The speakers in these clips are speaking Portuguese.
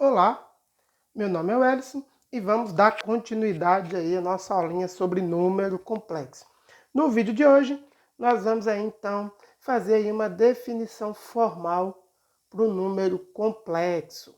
Olá, meu nome é Wellison e vamos dar continuidade aí à nossa aulinha sobre número complexo. No vídeo de hoje, nós vamos aí então fazer aí uma definição formal para o número complexo.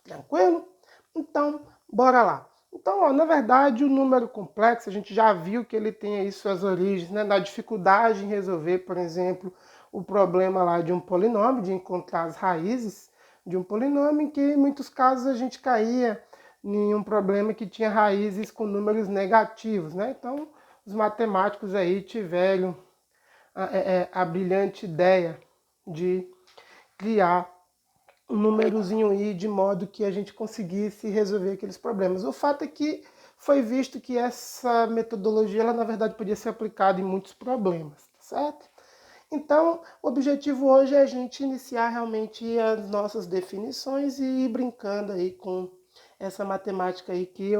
Tranquilo? Então, bora lá. Então, na verdade, o número complexo, a gente já viu que ele tem aí suas origens, né, na dificuldade em resolver, por exemplo, o problema lá de um polinômio, de encontrar as raízes de um polinômio, em que em muitos casos a gente caía em um problema que tinha raízes com números negativos, né? Então, os matemáticos aí tiveram a brilhante ideia de criar um númerozinho i de modo que a gente conseguisse resolver aqueles problemas. O fato é que foi visto que essa metodologia, ela na verdade podia ser aplicada em muitos problemas, tá certo? Então, o objetivo hoje é a gente iniciar realmente as nossas definições e ir brincando aí com essa matemática aí que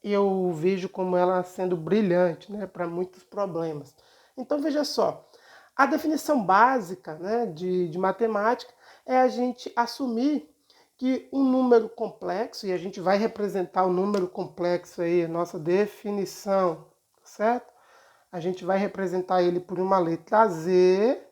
eu vejo como ela sendo brilhante, né, para muitos problemas. Então, veja só, a definição básica, né, de matemática é a gente assumir que um número complexo, e a gente vai representar o número complexo aí, a nossa definição, certo? A gente vai representar ele por uma letra Z,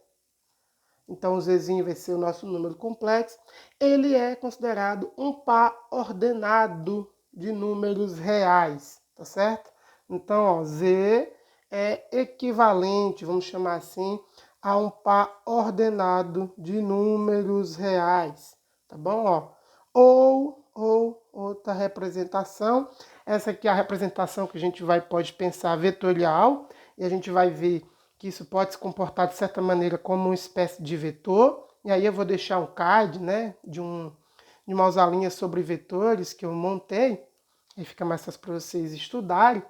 então o Zzinho vai ser o nosso número complexo. Ele é considerado um par ordenado de números reais, tá certo? Então, ó, Z é equivalente, vamos chamar assim, a um par ordenado de números reais, tá bom? Ó, ou outra representação, essa aqui é a representação que a gente pode pensar vetorial, e a gente vai ver que isso pode se comportar de certa maneira como uma espécie de vetor. E aí eu vou deixar um card, né, de uma aulinha sobre vetores que eu montei, aí fica mais fácil para vocês estudarem.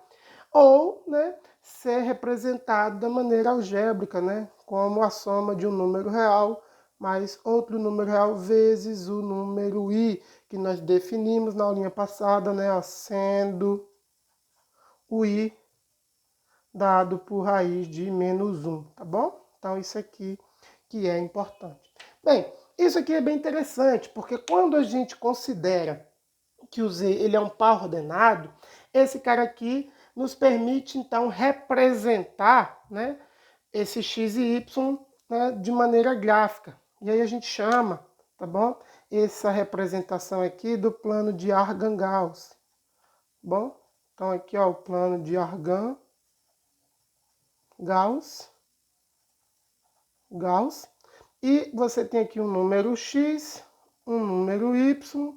Ou, né, ser representado da maneira algébrica, né, como a soma de um número real mais outro número real vezes o número i, que nós definimos na aulinha passada, né, ó, sendo o i dado por raiz de menos 1, tá bom? Então, isso aqui que é importante. Bem, isso aqui é bem interessante, porque quando a gente considera que o z ele é um par ordenado, esse cara aqui nos permite, então, representar, né, esse x e y, né, de maneira gráfica. E aí a gente chama, tá bom? Essa representação aqui do plano de Argand-Gauss. Bom, então aqui ó, o plano de Argand-Gauss. E você tem aqui um número x, um número y,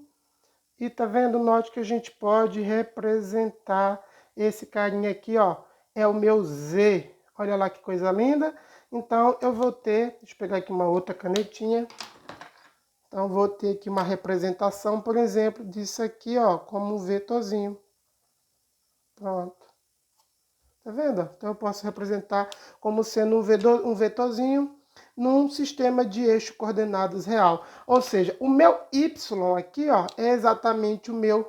e tá vendo? Note que a gente pode representar esse carinha aqui, ó, é o meu z. Olha lá que coisa linda. Então eu vou ter, deixa eu pegar aqui uma outra canetinha. Então vou ter aqui uma representação, por exemplo, disso aqui, ó, como um vetorzinho. Pronto. Tá vendo? Então eu posso representar como sendo um vetorzinho num sistema de eixo coordenadas real. Ou seja, o meu y aqui, ó, é exatamente o meu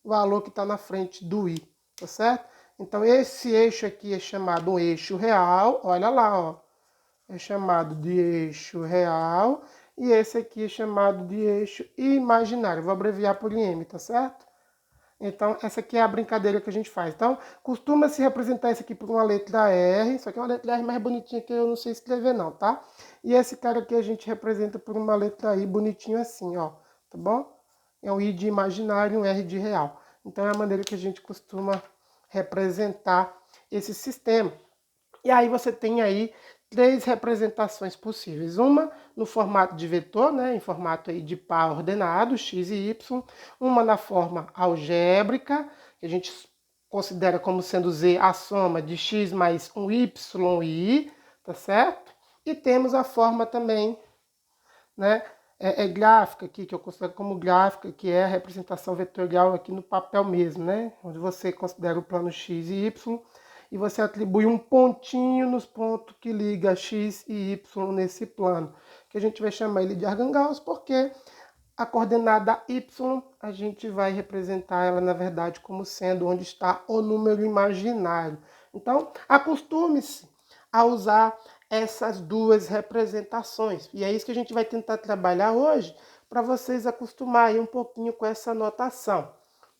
valor que está na frente do i, tá certo? Então esse eixo aqui é chamado um eixo real, olha lá, ó, é chamado de eixo real, e esse aqui é chamado de eixo imaginário. Vou abreviar por IM, tá certo? Então, essa aqui é a brincadeira que a gente faz. Então, costuma-se representar isso aqui por uma letra R, só que é uma letra R mais bonitinha que eu não sei escrever não, tá? E esse cara aqui a gente representa por uma letra I bonitinho assim, ó, tá bom? É um I de imaginário e um R de real. Então, é a maneira que a gente costuma representar esse sistema. E aí você tem aí três representações possíveis. Uma no formato de vetor, né, em formato aí de par ordenado, x e y. Uma na forma algébrica, que a gente considera como sendo z a soma de x mais um y e i, tá certo? E temos a forma também, né, gráfica aqui, que eu considero como gráfica, que é a representação vetorial aqui no papel mesmo, né? Onde você considera o plano x e y, e você atribui um pontinho nos pontos que liga x e y nesse plano, que a gente vai chamar ele de Argand-Gauss, porque a coordenada y, a gente vai representar ela, na verdade, como sendo onde está o número imaginário. Então, acostume-se a usar essas duas representações. E é isso que a gente vai tentar trabalhar hoje, para vocês acostumarem um pouquinho com essa notação.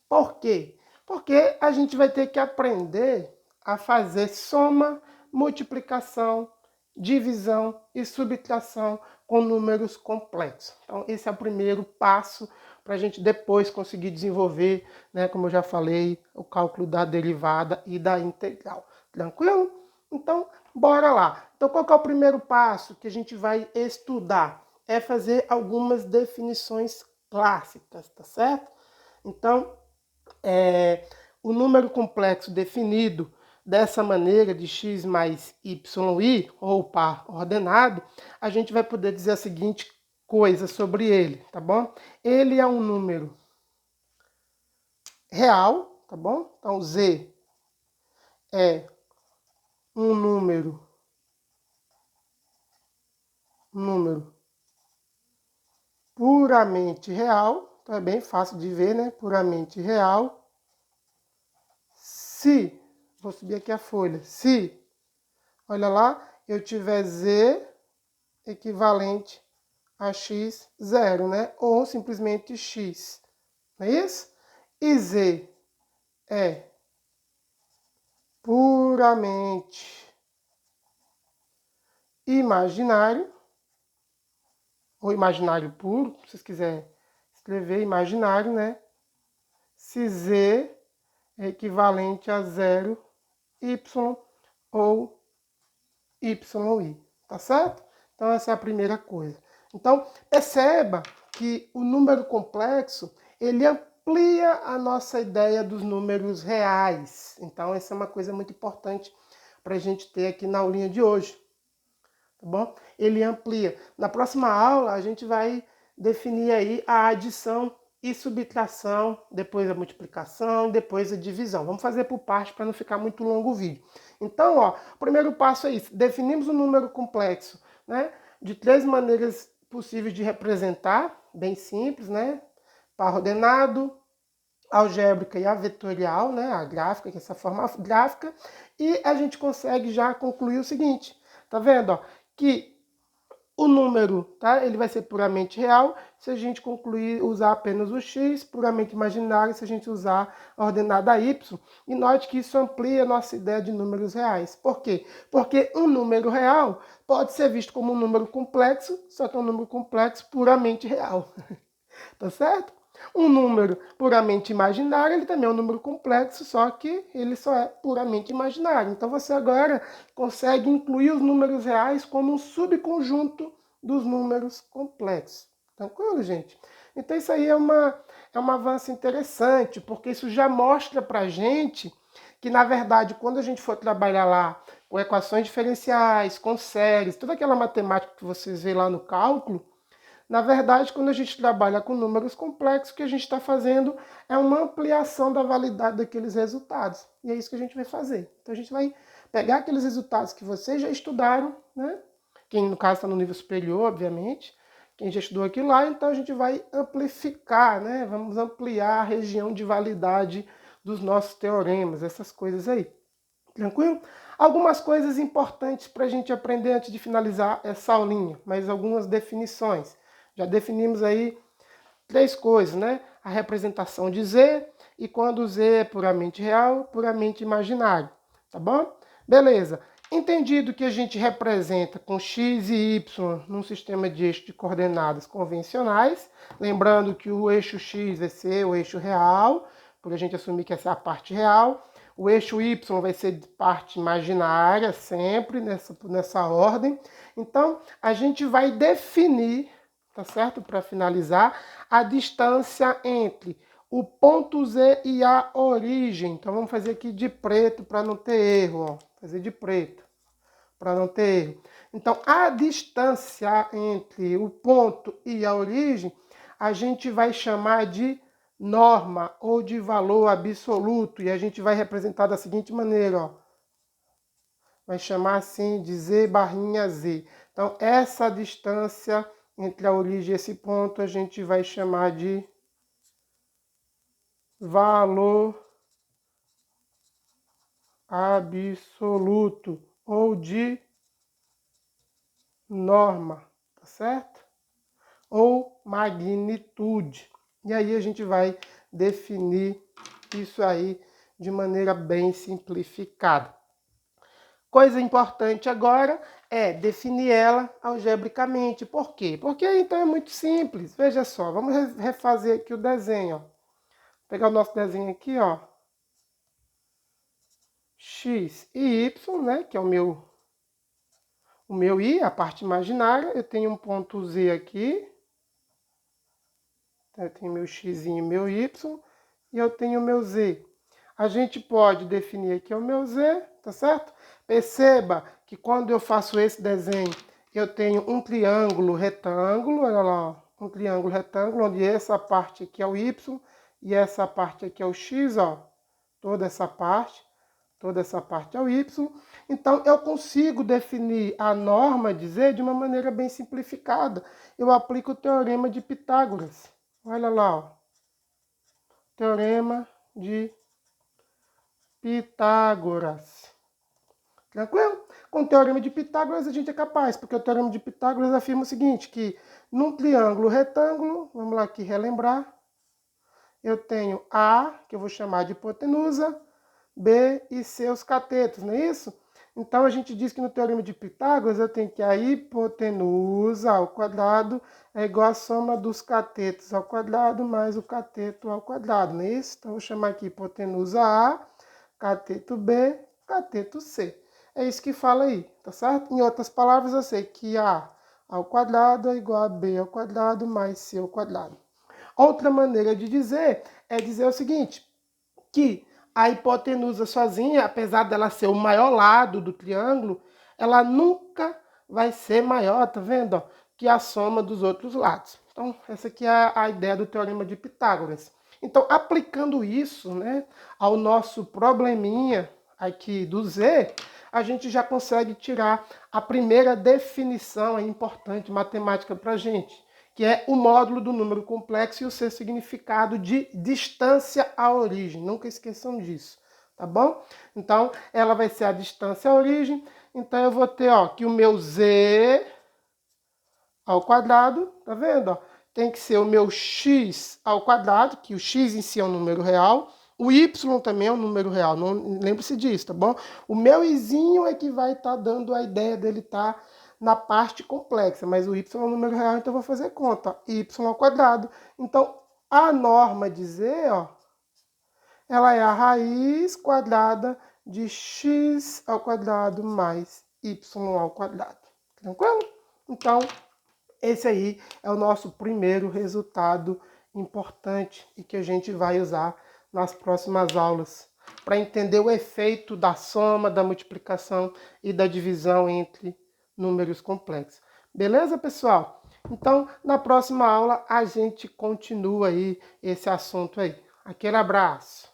Por quê? Porque a gente vai ter que aprender a fazer soma, multiplicação, divisão e subtração com números complexos. Então, esse é o primeiro passo para a gente depois conseguir desenvolver, né, como eu já falei, o cálculo da derivada e da integral. Tranquilo? Então, bora lá. Então, qual que é o primeiro passo que a gente vai estudar? É fazer algumas definições clássicas, tá certo? Então, o número complexo definido dessa maneira de x mais yi, ou par ordenado, a gente vai poder dizer a seguinte coisa sobre ele, tá bom? Ele é um número real, tá bom? Então, z é um número puramente real, então é bem fácil de ver, né? Puramente real. Se, vou subir aqui a folha, se, olha lá, eu tiver z equivalente a x zero, né? Ou simplesmente x, não é isso? E z é puramente imaginário, ou imaginário puro, se vocês quiserem escrever imaginário, né? Se z é equivalente a zero y ou yi, tá certo? Então, essa é a primeira coisa. Então, perceba que o número complexo, ele amplia a nossa ideia dos números reais. Então, essa é uma coisa muito importante para a gente ter aqui na aulinha de hoje. Tá bom? Ele amplia. Na próxima aula, a gente vai definir aí a adição e subtração, depois a multiplicação, depois a divisão. Vamos fazer por parte para não ficar muito longo o vídeo. Então, ó, o primeiro passo é isso. Definimos um número complexo, né? De 3 maneiras possíveis de representar, bem simples, né? Par ordenado, algébrica e a vetorial, né? A gráfica, que é essa forma gráfica. E a gente consegue já concluir o seguinte, tá vendo, ó? Que o número, tá? Ele vai ser puramente real se a gente concluir usar apenas o x, puramente imaginário se a gente usar a ordenada y. E note que isso amplia a nossa ideia de números reais. Por quê? Porque um número real pode ser visto como um número complexo, só que é um número complexo puramente real. Tá certo? Um número puramente imaginário, ele também é um número complexo, só que ele só é puramente imaginário. Então você agora consegue incluir os números reais como um subconjunto dos números complexos. Tranquilo, gente? Então isso aí é um avanço interessante, porque isso já mostra pra gente que, na verdade, quando a gente for trabalhar lá com equações diferenciais, com séries, toda aquela matemática que vocês veem lá no cálculo, na verdade, quando a gente trabalha com números complexos, o que a gente está fazendo é uma ampliação da validade daqueles resultados. E é isso que a gente vai fazer. Então a gente vai pegar aqueles resultados que vocês já estudaram, né? Quem no caso está no nível superior, obviamente. Quem já estudou aquilo lá, então a gente vai amplificar, né? Vamos ampliar a região de validade dos nossos teoremas, essas coisas aí. Tranquilo? Algumas coisas importantes para a gente aprender antes de finalizar essa aulinha, mas algumas definições. Já definimos aí 3 coisas, né? A representação de Z e quando o Z é puramente real, puramente imaginário, tá bom? Beleza. Entendido que a gente representa com x e y num sistema de eixo de coordenadas convencionais, lembrando que o eixo x vai ser o eixo real, por a gente assumir que essa é a parte real, o eixo y vai ser de parte imaginária, sempre nessa ordem. Então, a gente vai definir, tá certo? Para finalizar, a distância entre o ponto Z e a origem. Então vamos fazer aqui de preto para não ter erro, ó. Fazer de preto para não ter erro. Então a distância entre o ponto e a origem a gente vai chamar de norma ou de valor absoluto e a gente vai representar da seguinte maneira, ó. Vai chamar assim de Z barrinha Z. Então essa distância entre a origem e esse ponto a gente vai chamar de valor absoluto ou de norma, tá certo? ou magnitude. E aí a gente vai definir isso aí de maneira bem simplificada. Coisa importante agora é definir ela algebricamente. Por quê? Porque então é muito simples. Veja só, vamos refazer aqui o desenho. Ó. Vou pegar o nosso desenho aqui, ó. X e Y, né, que é o meu I, a parte imaginária. Eu tenho um ponto Z aqui. Eu tenho meu X e meu Y. E eu tenho o meu Z. A gente pode definir aqui o meu Z, tá certo? Perceba que quando eu faço esse desenho, eu tenho um triângulo retângulo, olha lá, ó, um triângulo retângulo, onde essa parte aqui é o Y e essa parte aqui é o X, ó. Toda essa parte é o Y. Então, eu consigo definir a norma de Z de uma maneira bem simplificada. Eu aplico o teorema de Pitágoras. Olha lá, ó. Teorema de Pitágoras. Tranquilo? Com o teorema de Pitágoras a gente é capaz, porque o teorema de Pitágoras afirma o seguinte, que num triângulo retângulo, vamos lá aqui relembrar, eu tenho A, que eu vou chamar de hipotenusa, B e C os catetos, não é isso? Então a gente diz que no teorema de Pitágoras eu tenho que a hipotenusa ao quadrado é igual à soma dos catetos ao quadrado mais o cateto ao quadrado, não é isso? Então eu vou chamar aqui hipotenusa A, cateto B, cateto C. É isso que fala aí, tá certo? Em outras palavras, eu sei que A ao quadrado é igual a B ao quadrado mais C ao quadrado. Outra maneira de dizer é dizer o seguinte, que a hipotenusa sozinha, apesar dela ser o maior lado do triângulo, ela nunca vai ser maior, tá vendo? Ó, que a soma dos outros lados. Então, essa aqui é a ideia do teorema de Pitágoras. Então, aplicando isso, né, ao nosso probleminha aqui do Z, a gente já consegue tirar a primeira definição aí importante matemática para a gente, que é o módulo do número complexo e o seu significado de distância à origem. Nunca esqueçam disso, tá bom? Então, ela vai ser a distância à origem. Então, eu vou ter, ó, que o meu Z ao quadrado, tá vendo? Ó? Tem que ser o meu x ao quadrado, que o x em si é um número real. O y também é um número real, não lembre-se disso, tá bom? O meu izinho é que vai estar dando a ideia dele estar na parte complexa, mas o y é um número real, então eu vou fazer conta, ó, y ao quadrado. Então, a norma de z, ó, ela é a raiz quadrada de x ao quadrado mais y ao quadrado. Tranquilo? Então, esse aí é o nosso primeiro resultado importante e que a gente vai usar nas próximas aulas para entender o efeito da soma, da multiplicação e da divisão entre números complexos. Beleza, pessoal? Então, na próxima aula a gente continua aí esse assunto aí. Aquele abraço!